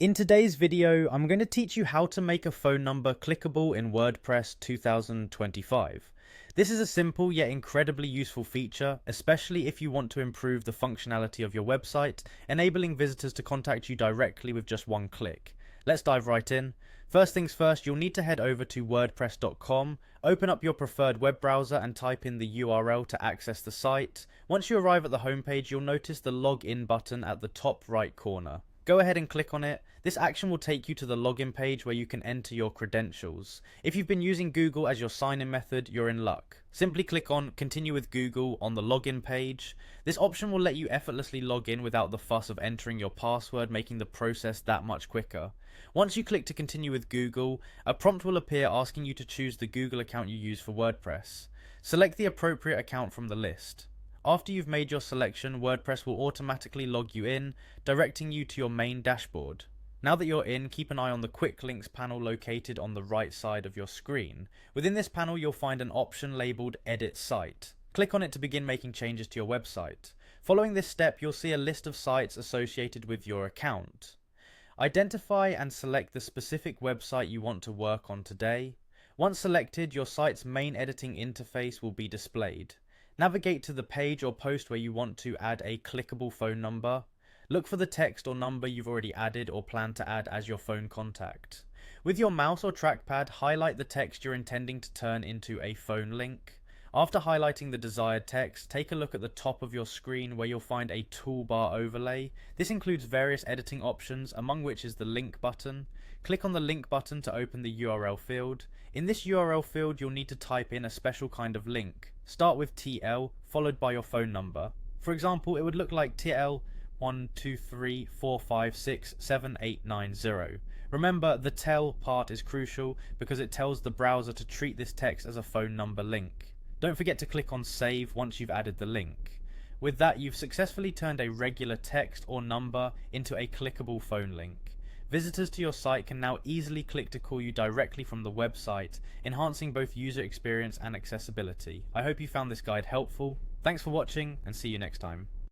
In today's video, I'm going to teach you how to make a phone number clickable in WordPress 2025. This is a simple yet incredibly useful feature, especially if you want to improve the functionality of your website, enabling visitors to contact you directly with just one click. Let's dive right in. First things first, you'll need to head over to wordpress.com, open up your preferred web browser and type in the URL to access the site. Once you arrive at the homepage, you'll notice the login button at the top right corner. Go ahead and click on it. This action will take you to the login page where you can enter your credentials. If you've been using Google as your sign-in method, you're in luck. Simply click on Continue with Google on the login page. This option will let you effortlessly log in without the fuss of entering your password, making the process that much quicker. Once you click to continue with Google, a prompt will appear asking you to choose the Google account you use for WordPress. Select the appropriate account from the list. After you've made your selection, WordPress will automatically log you in, directing you to your main dashboard. Now that you're in, keep an eye on the Quick Links panel located on the right side of your screen. Within this panel, you'll find an option labeled Edit Site. Click on it to begin making changes to your website. Following this step, you'll see a list of sites associated with your account. Identify and select the specific website you want to work on today. Once selected, your site's main editing interface will be displayed. Navigate to the page or post where you want to add a clickable phone number. Look for the text or number you've already added or plan to add as your phone contact. With your mouse or trackpad, highlight the text you're intending to turn into a phone link. After highlighting the desired text, take a look at the top of your screen where you'll find a toolbar overlay. This includes various editing options, among which is the link button. Click on the link button to open the URL field. In this URL field, you'll need to type in a special kind of link. Start with TL, followed by your phone number. For example, it would look like TL12345678990. Remember, the tel part is crucial because it tells the browser to treat this text as a phone number link. Don't forget to click on Save once you've added the link. With that, you've successfully turned a regular text or number into a clickable phone link. Visitors to your site can now easily click to call you directly from the website, enhancing both user experience and accessibility. I hope you found this guide helpful. Thanks for watching and see you next time.